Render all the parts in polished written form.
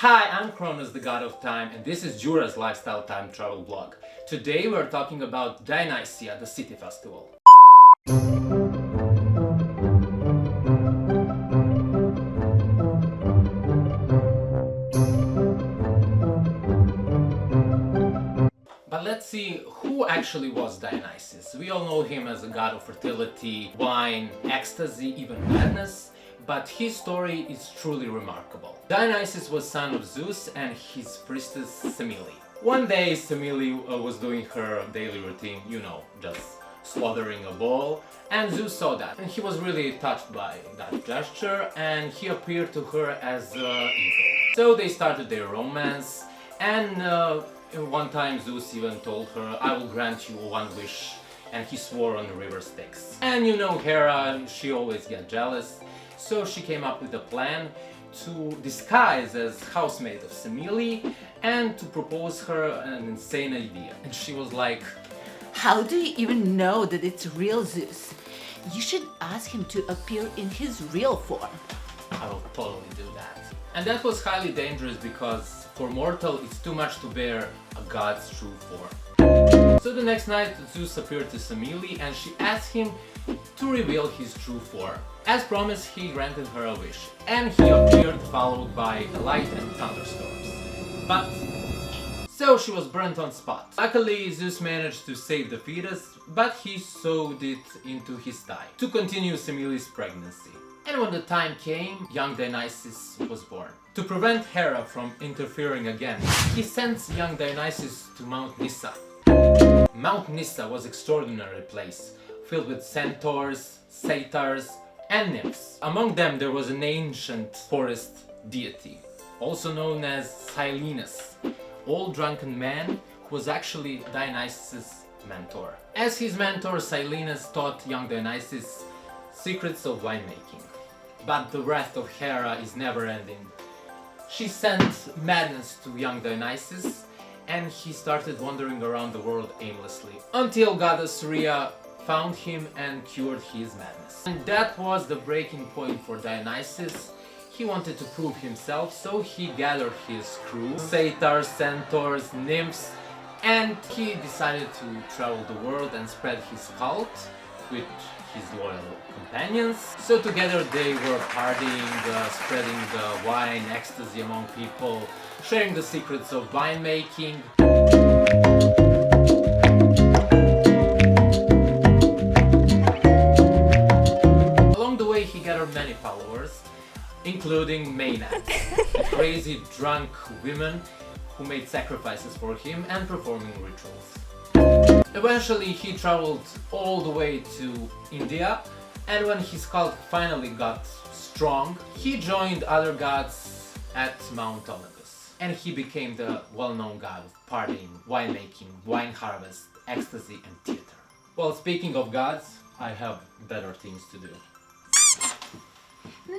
Hi, I'm Kronos, the god of time, and this is Đura's lifestyle time travel blog. Today we're talking about Dionysia, the city festival. But let's see who actually was Dionysus. We all know him as a god of fertility, wine, ecstasy, even madness. But his story is truly remarkable. Dionysus was son of Zeus and his priestess Semele. One day Semele was doing her daily routine, just slaughtering a bull, and Zeus saw that, and he was really touched by that gesture, and he appeared to her as evil. So they started their romance, and one time Zeus even told her, "I will grant you one wish," and he swore on the river Styx. And Hera, she always gets jealous. So she came up with a plan to disguise as housemate of Semele and to propose her an insane idea. And she was like, "How do you even know that it's real Zeus? You should ask him to appear in his real form." "I will totally do that." And that was highly dangerous because for mortal it's too much to bear a god's true form. So the next night Zeus appeared to Semele and she asked him to reveal his true form. As promised, he granted her a wish, and he appeared followed by light and thunderstorms. But so she was burnt on spot. Luckily, Zeus managed to save the fetus, but he sewed it into his thigh to continue Semele's pregnancy. And when the time came, young Dionysus was born. To prevent Hera from interfering again, he sent young Dionysus to Mount Nysa. Mount Nysa was an extraordinary place, filled with centaurs, satyrs, and nymphs. Among them there was an ancient forest deity, also known as Silenus, old drunken man who was actually Dionysus' mentor. As his mentor, Silenus taught young Dionysus secrets of winemaking. But the wrath of Hera is never ending. She sent madness to young Dionysus and he started wandering around the world aimlessly until goddess Rhea found him and cured his madness. And that was the breaking point for Dionysus. He wanted to prove himself, so he gathered his crew, satyrs, centaurs, nymphs, and he decided to travel the world and spread his cult with his loyal companions. So together they were partying, spreading the wine, ecstasy among people, sharing the secrets of winemaking. He gathered many followers, including Maenads, crazy drunk women who made sacrifices for him and performing rituals. Eventually he traveled all the way to India, and when his cult finally got strong, he joined other gods at Mount Olympus, and he became the well-known god of partying, winemaking, wine harvest, ecstasy, and theater. Well, speaking of gods, I have better things to do.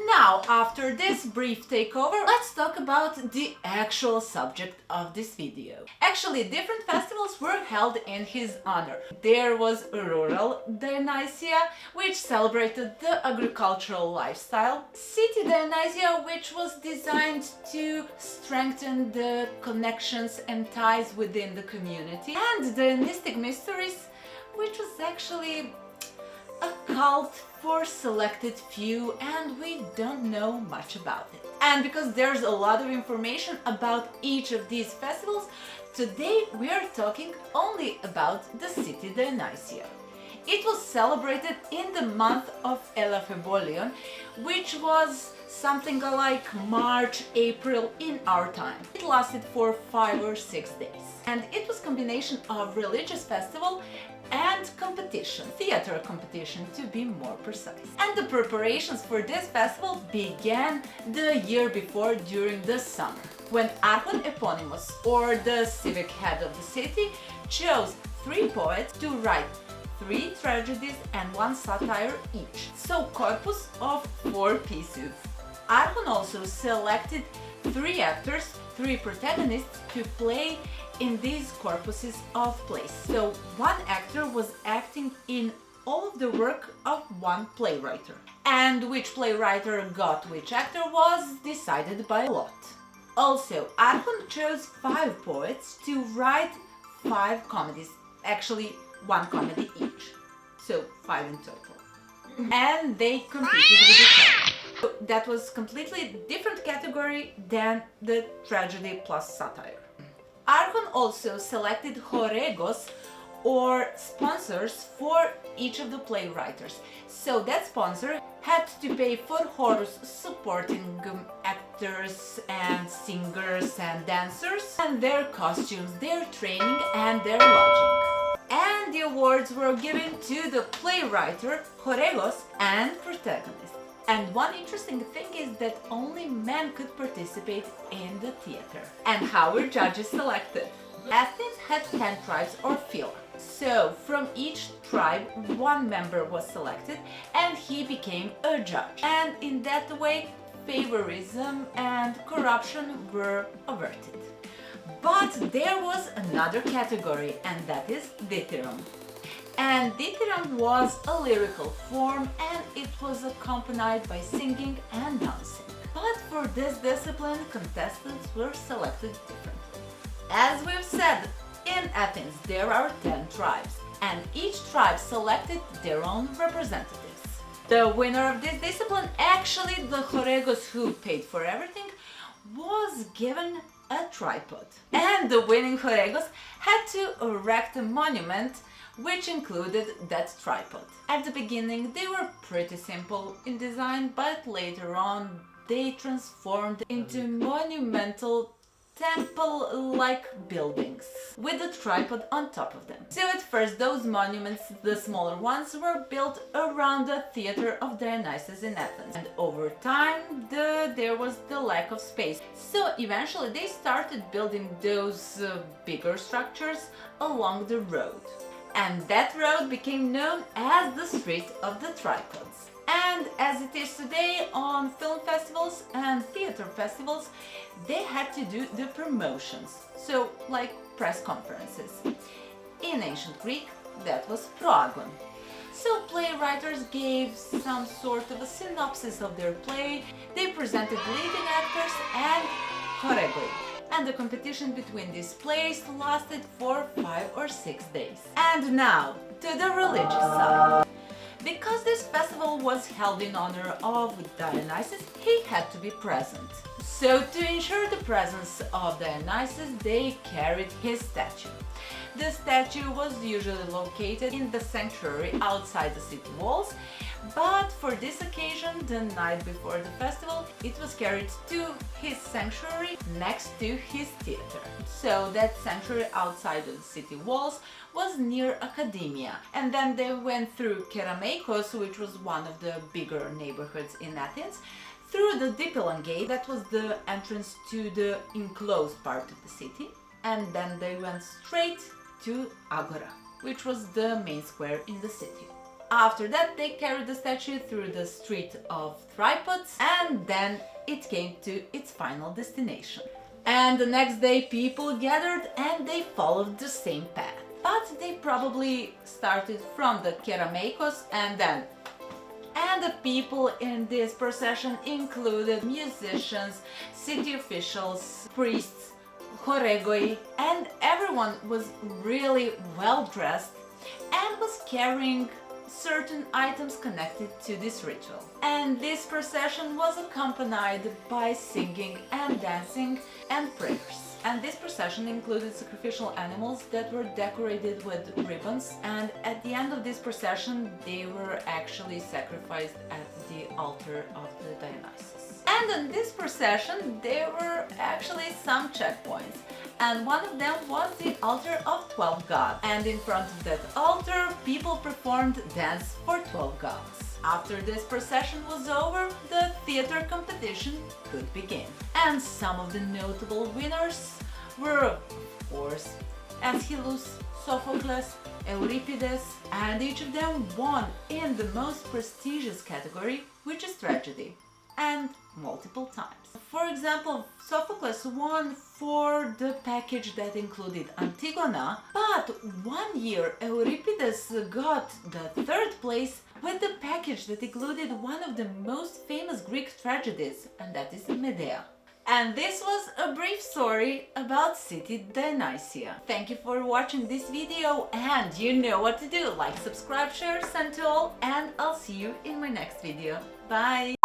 Now, after this brief takeover, let's talk about the actual subject of this video. Actually, different festivals were held in his honor. There was rural Dionysia, which celebrated the agricultural lifestyle, city Dionysia, which was designed to strengthen the connections and ties within the community, and Dionystic mysteries, which was actually a cult for selected few, and we don't know much about it. And because there's a lot of information about each of these festivals, today we are talking only about the city Dionysia. It was celebrated in the month of Elefebolion, which was something like March, April in our time. It lasted for 5 or 6 days. And it was a combination of religious festival and competition, theater competition to be more precise. And the preparations for this festival began the year before during the summer, when Archon Eponymous, or the civic head of the city, chose 3 poets to write 3 tragedies and 1 satire each, so corpus of 4 pieces. Archon also selected 3 actors, 3 protagonists to play in these corpuses of plays. So 1 actor was acting in all of the work of 1 playwright. And which playwright got which actor was decided by lot. Also, Archon chose 5 poets to write 5 comedies, actually 1 comedy each, so 5 in total. And they competed with each other. That was completely different category than the tragedy plus satire. Archon also selected choregos, or sponsors, for each of the playwriters. So that sponsor had to pay for Horus supporting actors and singers and dancers and their costumes, their training and their lodging. And the awards were given to the playwriter, choregos and protagonist. And one interesting thing is that only men could participate in the theater. And how were judges selected? Athens had 10 tribes or phyla. So, from each tribe, 1 member was selected and he became a judge. And in that way, favorism and corruption were averted. But there was another category, and that is dithyramb. And dithyramb was a lyrical form and it was accompanied by singing and dancing. But for this discipline, contestants were selected differently. As we've said, in Athens there are 10 tribes, and each tribe selected their own representatives. The winner of this discipline, actually the choregos who paid for everything, was given a tripod. And the winning choregos had to erect a monument which included that tripod. At the beginning they were pretty simple in design, but later on they transformed into monumental temple-like buildings with a tripod on top of them. So at first those monuments, the smaller ones, were built around the theater of Dionysus in Athens, and over time there was the lack of space. So eventually they started building those bigger structures along the road, and that road became known as the Street of the Tripods. And as it is today, on film festivals and theater festivals, they had to do the promotions, so like press conferences. In ancient Greek, that was proagon. So playwriters gave some sort of a synopsis of their play, they presented leading actors and choregoi. And the competition between these plays lasted for 5 or 6 days. And now, to the religious side. Because this festival was held in honor of Dionysus, he had to be present. So to ensure the presence of Dionysus, they carried his statue. The statue was usually located in the sanctuary outside the city walls, but for this occasion, the night before the festival, it was carried to his sanctuary next to his theater. So that sanctuary outside of the city walls was near Academia, and then they went through Kerameikos, which was one of the bigger neighborhoods in Athens, through the Dipylon Gate, that was the entrance to the enclosed part of the city, and then they went straight to Agora, which was the main square in the city. After that, they carried the statue through the Street of Tripods, and then it came to its final destination. And the next day people gathered and they followed the same path. But they probably started from the Kerameikos and then. And the people in this procession included musicians, city officials, priests, choregoi, and everyone was really well dressed and was carrying certain items connected to this ritual. And this procession was accompanied by singing and dancing and prayers. And this procession included sacrificial animals that were decorated with ribbons, and at the end of this procession they were actually sacrificed at the altar of the Dionysus. And in this procession there were actually some checkpoints, and one of them was the altar of 12 gods. And in front of that altar people performed dance for 12 gods. After this procession was over, the theater competition could begin. And some of the notable winners were, of course, Aeschylus, Sophocles, Euripides, and each of them won in the most prestigious category, which is tragedy, and multiple times. For example, Sophocles won for the package that included Antigona, but 1 year Euripides got the 3rd place with the package that included one of the most famous Greek tragedies, and that is Medea. And this was a brief story about city Dionysia. Thank you for watching this video, and you know what to do. Like, subscribe, share, send to all, and I'll see you in my next video. Bye!